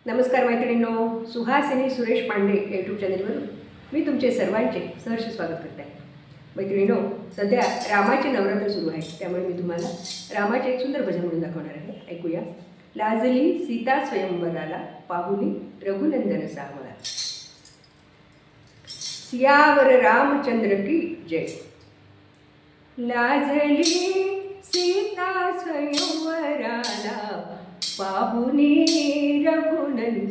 नमस्कार मैत्रिणींनो, सुहासिनी सुरेश पांडे यूट्यूब चॅनलवरून मी तुमचे सर्वांचे सहर्ष स्वागत करते आहे. मैत्रिणींनो, सध्या रामाचे नवरात्र सुरू आहे, त्यामुळे मी तुम्हाला रामाचे एक सुंदर भजन म्हणून दाखवणार आहे. ऐकूया. लाजली सीता स्वयंवराला, पाहुनी रघुनंदन सावळा. सियावर रामचंद्र की जय. लाजली सीता स्वयंवराला, पाहुनी रघुनंदन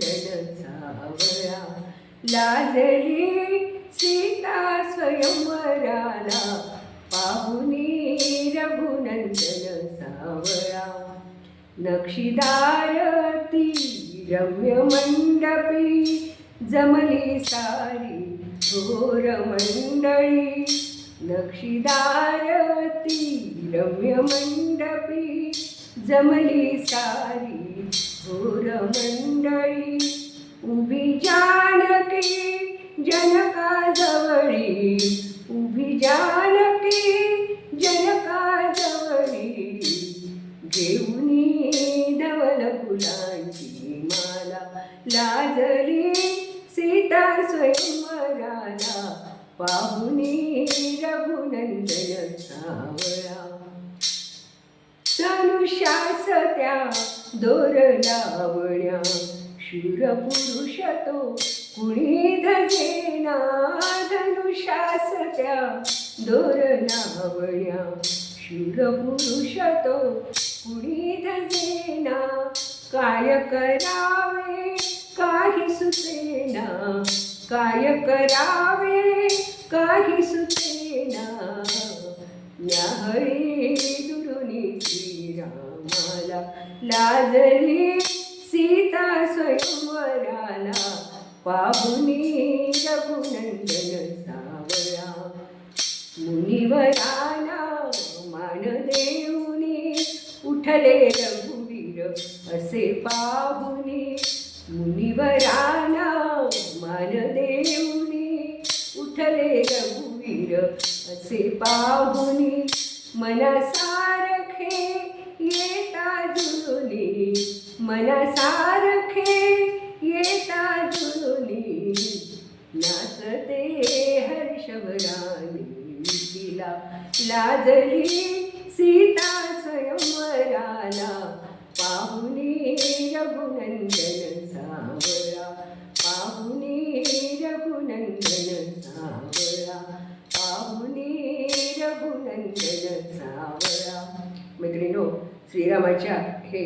सावळा. लाजली सीता स्वयंवराला, पाहुनी रघुनंदन सावळा. नक्षीदार ती रम्य मंडपी, जमली सारी थोर मंडळी. नक्षीदार ती रम्य मंडपी, जमली सारी थोर मंडळी. उभी जानकी जनकाजवळी, उभी जानकी जनकाजवळी. घेऊनी धवल फुलांची माला, लाजली सीता स्वयंवराला, पाहुनी रघुनंदन सावळा. धनुष्यास त्या दोर लावण्या, शूर पुरुष तो कुणी धजेना. धनुष्यास त्या दोर लावण्या, शूर पुरुष तो कुणी धजेना. काय करावे काही सुचेना, काय करावे काही सुचेना. न्याहळी दुरुनी श्रीरामाला, लाजली सीता स्वयंवराला, पाहुनी रघुनंदन सावळा. मुनिवराना मान देऊनी, उठले रघुवीर असे पाहुनी. मुनिवराना मान देऊनी, उठले रघुवीर असे पाहुनी. मनासारखे येता जुळुनी, मनासारखे येता जुळुनी. नाचते हर्षभराने मिथिला, लाजली सीता स्वयंवराला, पाहुनी रघुनंदन सावळा. पाहुनी रघुनंदन सावळा, पाहुनी रघुनंदन सावळा. मैत्रिणींनो, श्रीरामाच्या हे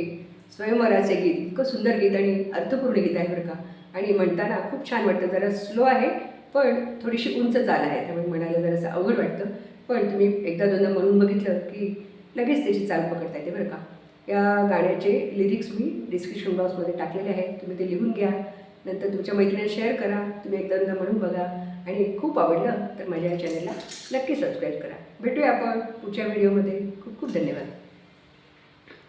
स्वयंवराचे गीत इतकं सुंदर गीत आणि अर्थपूर्ण गीत आहे बरं का. आणि म्हणताना खूप छान वाटतं. जरा स्लो आहे पण थोडीशी उंच चाल आहे, त्यामुळे म्हणायला जरासं अवघड वाटतं. पण तुम्ही एकदा दोनदा म्हणून बघितलं की लगेच त्याची चाल पकडता येते बरं का. या गाण्याचे लिरिक्स मी डिस्क्रिप्शन बॉक्समध्ये टाकलेले आहेत, तुम्ही ते लिहून घ्या. नंतर तुमच्या मैत्रिणींना शेअर करा. तुम्ही एकदा दोनदा म्हणून बघा आणि खूप आवडलं तर माझ्या चॅनलला नक्की सबस्क्राईब करा. भेटूया आपण पुढच्या व्हिडिओमध्ये. खूप खूप धन्यवाद.